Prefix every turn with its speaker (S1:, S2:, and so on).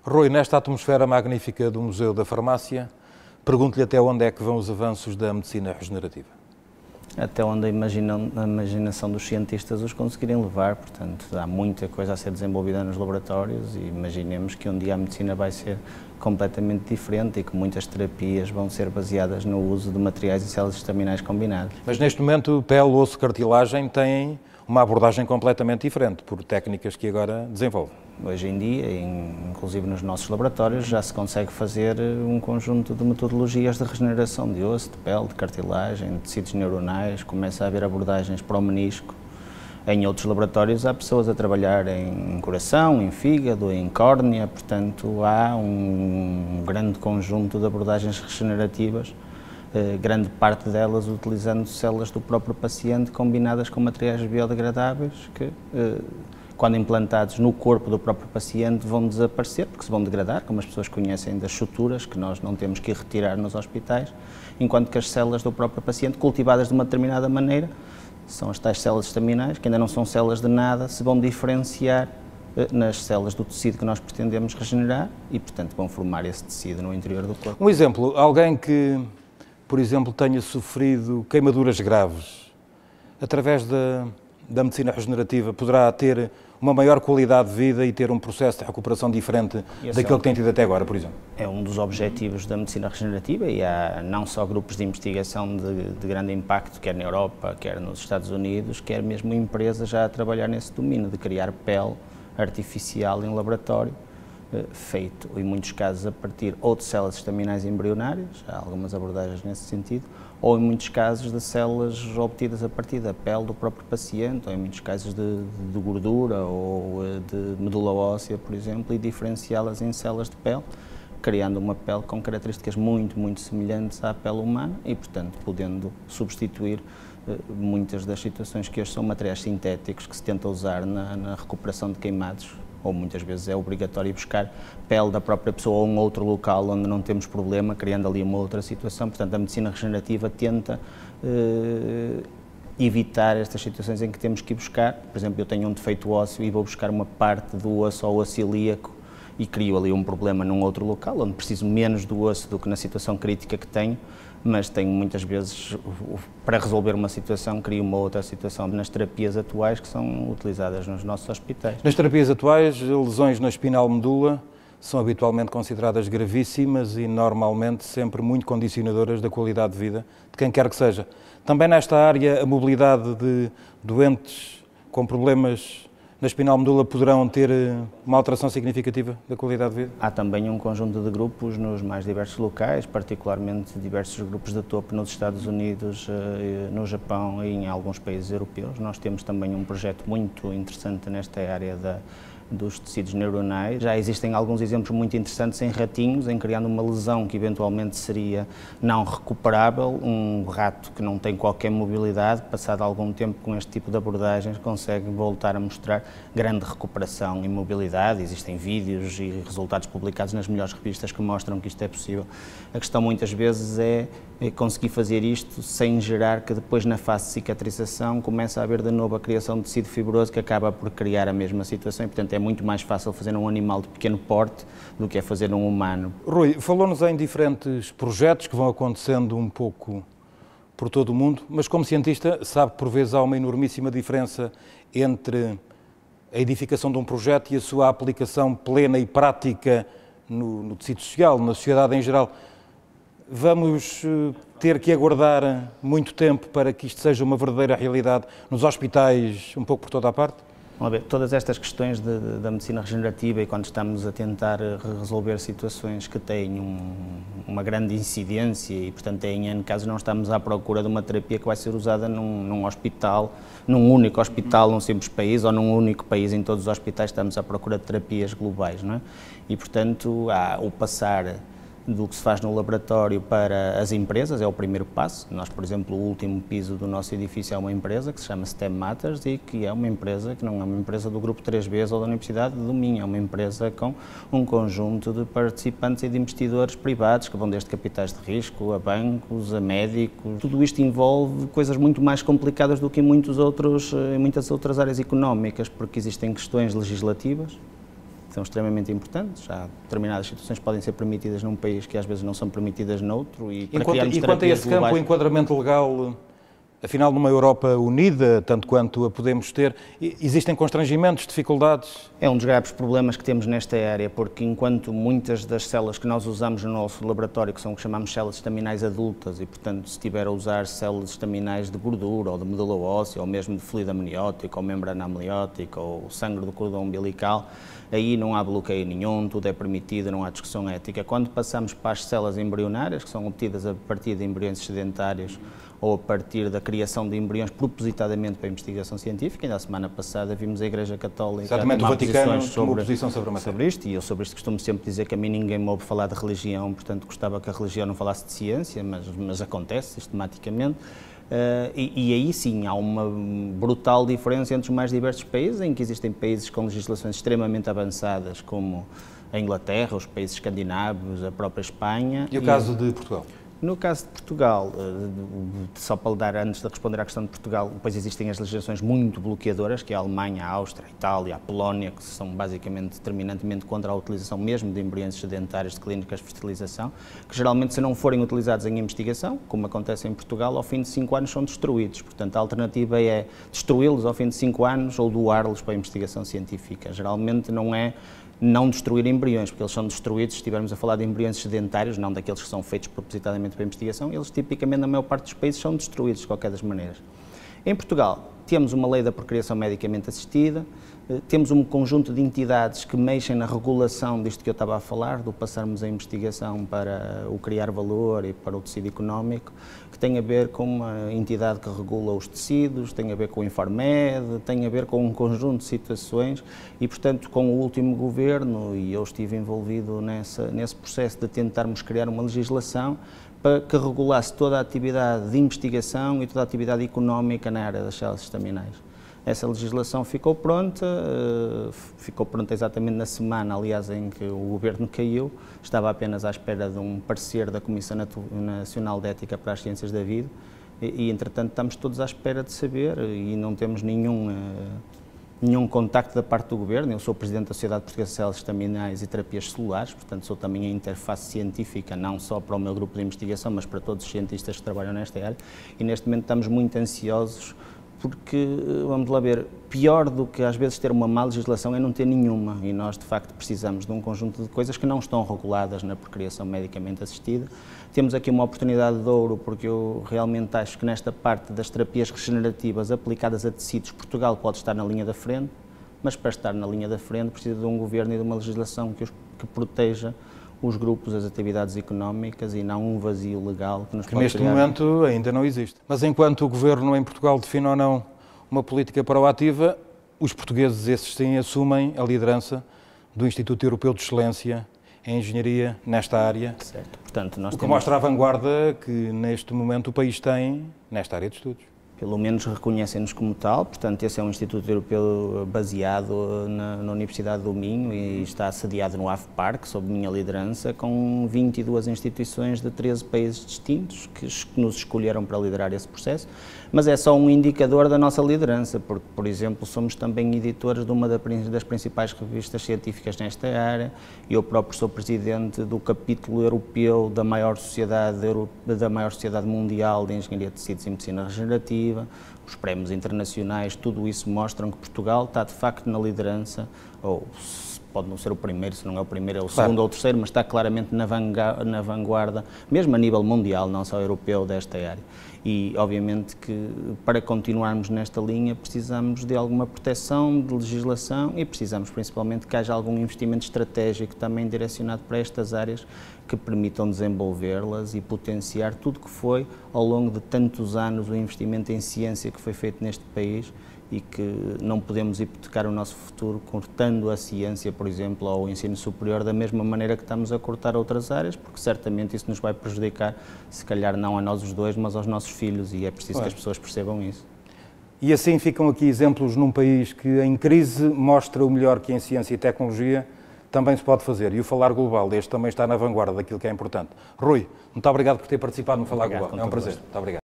S1: Rui, nesta atmosfera magnífica do Museu da Farmácia, pergunto-lhe até onde é que vão os avanços da medicina regenerativa?
S2: Até onde a imaginação dos cientistas os conseguirem levar, portanto, há muita coisa a ser desenvolvida nos laboratórios e imaginemos que um dia a medicina vai ser completamente diferente e que muitas terapias vão ser baseadas no uso de materiais e células estaminais combinados.
S1: Mas neste momento, pele, osso, cartilagem têm uma abordagem completamente diferente por técnicas que agora desenvolvem.
S2: Hoje em dia, inclusive nos nossos laboratórios, já se consegue fazer um conjunto de metodologias de regeneração de osso, de pele, de cartilagem, de tecidos neuronais, começa a haver abordagens para o menisco. Em outros laboratórios há pessoas a trabalhar em coração, em fígado, em córnea, portanto há um grande conjunto de abordagens regenerativas, grande parte delas utilizando células do próprio paciente combinadas com materiais biodegradáveis que, quando implantados no corpo do próprio paciente, vão desaparecer, porque se vão degradar, como as pessoas conhecem das suturas, que nós não temos que retirar nos hospitais, enquanto que as células do próprio paciente, cultivadas de uma determinada maneira, são as tais células estaminais, que ainda não são células de nada, se vão diferenciar nas células do tecido que nós pretendemos regenerar e, portanto, vão formar esse tecido no interior do corpo.
S1: Um exemplo, alguém que, por exemplo, tenha sofrido queimaduras graves, através da medicina regenerativa, poderá ter uma maior qualidade de vida e ter um processo de recuperação diferente daquele que tem tido até agora, por exemplo?
S2: É um dos objetivos da medicina regenerativa e há não só grupos de investigação de grande impacto, quer na Europa, quer nos Estados Unidos, quer mesmo empresas já a trabalhar nesse domínio, de criar pele artificial em laboratório, feito, em muitos casos, a partir ou de células estaminais embrionárias, há algumas abordagens nesse sentido, ou em muitos casos de células obtidas a partir da pele do próprio paciente, ou em muitos casos de gordura ou de medula óssea, por exemplo, e diferenciá-las em células de pele, criando uma pele com características muito semelhantes à pele humana e, portanto, podendo substituir muitas das situações que hoje são materiais sintéticos que se tenta usar na recuperação de queimados, ou muitas vezes é obrigatório ir buscar pele da própria pessoa ou um outro local onde não temos problema, criando ali uma outra situação. Portanto, a medicina regenerativa tenta evitar estas situações em que temos que ir buscar. Por exemplo, eu tenho um defeito ósseo e vou buscar uma parte do osso ao osso ilíaco e crio ali um problema num outro local, onde preciso menos do osso do que na situação crítica que tenho, mas tenho muitas vezes, para resolver uma situação, crio uma outra situação nas terapias atuais que são utilizadas nos nossos hospitais.
S1: Nas terapias atuais, lesões na espinal medula são habitualmente consideradas gravíssimas e normalmente sempre muito condicionadoras da qualidade de vida de quem quer que seja. Também nesta área, a mobilidade de doentes com problemas na espinal medula poderão ter uma alteração significativa da qualidade de vida?
S2: Há também um conjunto de grupos nos mais diversos locais, particularmente diversos grupos de topo nos Estados Unidos, no Japão e em alguns países europeus. Nós temos também um projeto muito interessante nesta área dos tecidos neuronais. Já existem alguns exemplos muito interessantes em ratinhos, em criando uma lesão que eventualmente seria não recuperável. Um rato que não tem qualquer mobilidade, passado algum tempo com este tipo de abordagens, consegue voltar a mostrar grande recuperação e mobilidade. Existem vídeos e resultados publicados nas melhores revistas que mostram que isto é possível. A questão muitas vezes é conseguir fazer isto sem gerar que depois na fase de cicatrização começa a haver de novo a criação de tecido fibroso que acaba por criar a mesma situação e, portanto, é muito mais fácil fazer num animal de pequeno porte do que é fazer num humano.
S1: Rui, falou-nos em diferentes projetos que vão acontecendo um pouco por todo o mundo, mas como cientista sabe que por vezes há uma enormíssima diferença entre a edificação de um projeto e a sua aplicação plena e prática no tecido social, na sociedade em geral. Vamos ter que aguardar muito tempo para que isto seja uma verdadeira realidade nos hospitais, um pouco por toda a parte?
S2: Vamos ver, todas estas questões da medicina regenerativa e quando estamos a tentar resolver situações que têm uma grande incidência e, portanto, em N casos não estamos à procura de uma terapia que vai ser usada num hospital, num único hospital, num simples país ou num único país em todos os hospitais, estamos à procura de terapias globais, não é? E, portanto, há o passar do que se faz no laboratório para as empresas, é o primeiro passo. Nós, por exemplo, o último piso do nosso edifício é uma empresa que se chama STEM Matters e que é uma empresa que não é uma empresa do Grupo 3Bs ou da Universidade do Minho, é uma empresa com um conjunto de participantes e de investidores privados que vão desde capitais de risco a bancos, a médicos. Tudo isto envolve coisas muito mais complicadas do que em muitas outras áreas económicas, porque existem questões legislativas, são extremamente importantes. Já determinadas situações podem ser permitidas num país que às vezes não são permitidas noutro. E
S1: quanto a esse campo, o enquadramento legal, afinal, numa Europa unida, tanto quanto a podemos ter, existem constrangimentos, dificuldades?
S2: É um dos graves problemas que temos nesta área, porque enquanto muitas das células que nós usamos no nosso laboratório, que são o que chamamos células estaminais adultas, e portanto se estiver a usar células estaminais de gordura, ou de medula óssea, ou mesmo de fluido amniótico, ou membrana amniótica, ou sangue do cordão umbilical, aí não há bloqueio nenhum, tudo é permitido, não há discussão ética. Quando passamos para as células embrionárias, que são obtidas a partir de embriões sedentários, ou a partir da criação de embriões propositadamente para a investigação científica. Ainda a semana passada vimos a Igreja Católica
S1: exatamente, o Vaticano tomou posição sobre a matéria.
S2: Sobre isto, e eu sobre isto costumo sempre dizer que a mim ninguém me ouve falar de religião, portanto gostava que a religião não falasse de ciência, mas acontece sistematicamente. E aí sim há uma brutal diferença entre os mais diversos países, em que existem países com legislações extremamente avançadas, como a Inglaterra, os países escandinavos, a própria Espanha.
S1: E o caso de Portugal?
S2: No caso de Portugal, só para lhe dar, antes de responder à questão de Portugal, depois existem as legislações muito bloqueadoras, que é a Alemanha, a Áustria, a Itália, a Polónia, que são basicamente determinantemente contra a utilização mesmo de embriões sedentários de clínicas de fertilização, que geralmente, se não forem utilizados em investigação, como acontece em Portugal, ao fim de 5 anos são destruídos. Portanto, a alternativa é destruí-los ao fim de 5 anos ou doá-los para a investigação científica. Geralmente não é não destruir embriões, porque eles são destruídos, se estivermos a falar de embriões sedentários, não daqueles que são feitos propositadamente para a investigação, eles tipicamente, na maior parte dos países, são destruídos de qualquer das maneiras. Em Portugal, temos uma lei da procriação medicamente assistida, temos um conjunto de entidades que mexem na regulação disto que eu estava a falar, do passarmos a investigação para o criar valor e para o tecido económico, que tem a ver com uma entidade que regula os tecidos, tem a ver com o Infarmed, tem a ver com um conjunto de situações e, portanto, com o último governo, e eu estive envolvido nesse processo de tentarmos criar uma legislação para que regulasse toda a atividade de investigação e toda a atividade económica na área das células estaminais. Essa legislação ficou pronta exatamente na semana, aliás, em que o governo caiu. Estava apenas à espera de um parecer da Comissão Nacional de Ética para as Ciências da Vida e entretanto, estamos todos à espera de saber e não temos nenhum contacto da parte do governo. Eu sou presidente da Sociedade Portuguesa de Células Estaminais e Terapias Celulares, portanto sou também a interface científica, não só para o meu grupo de investigação, mas para todos os cientistas que trabalham nesta área e neste momento estamos muito ansiosos porque, vamos lá ver, pior do que às vezes ter uma má legislação é não ter nenhuma e nós de facto precisamos de um conjunto de coisas que não estão reguladas na procriação medicamente assistida. Temos aqui uma oportunidade de ouro porque eu realmente acho que nesta parte das terapias regenerativas aplicadas a tecidos, Portugal pode estar na linha da frente, mas para estar na linha da frente precisa de um governo e de uma legislação que proteja os grupos, as atividades económicas e não um vazio legal que nos pode
S1: neste momento ainda não existe. Mas enquanto o governo em Portugal define ou não uma política proativa, os portugueses, esses sim, assumem a liderança do Instituto Europeu de Excelência em Engenharia nesta área.
S2: Certo. Portanto, nós
S1: o que mostra a vanguarda que neste momento o país tem nesta área de estudos.
S2: Pelo menos reconhecem-nos como tal, portanto esse é um Instituto Europeu baseado na Universidade do Minho e está sediado no AFPAR, sob minha liderança, com 22 instituições de 13 países distintos que nos escolheram para liderar esse processo, mas é só um indicador da nossa liderança, porque, por exemplo, somos também editores de uma das principais revistas científicas nesta área, eu próprio sou presidente do capítulo europeu da maior sociedade mundial de Engenharia de Tecidos e Medicina Regenerativa. Os prémios internacionais, tudo isso mostram que Portugal está de facto na liderança, ou pode não ser o primeiro, se não é o primeiro, é o segundo ou o terceiro, mas está claramente na vanguarda, mesmo a nível mundial, não só europeu, desta área. E obviamente que para continuarmos nesta linha precisamos de alguma proteção, de legislação e precisamos principalmente que haja algum investimento estratégico também direcionado para estas áreas que permitam desenvolvê-las e potenciar tudo que foi ao longo de tantos anos o investimento em ciência que foi feito neste país e que não podemos hipotecar o nosso futuro cortando a ciência, por exemplo, ou o ensino superior da mesma maneira que estamos a cortar outras áreas, porque certamente isso nos vai prejudicar, se calhar não a nós os dois, mas aos nossos filhos, e é preciso que as pessoas percebam isso.
S1: E assim ficam aqui exemplos num país que em crise mostra o melhor que em ciência e tecnologia também se pode fazer. E o Falar Global, este também está na vanguarda daquilo que é importante. Rui, muito obrigado por ter participado no Falar Global. É um prazer. Muito obrigado.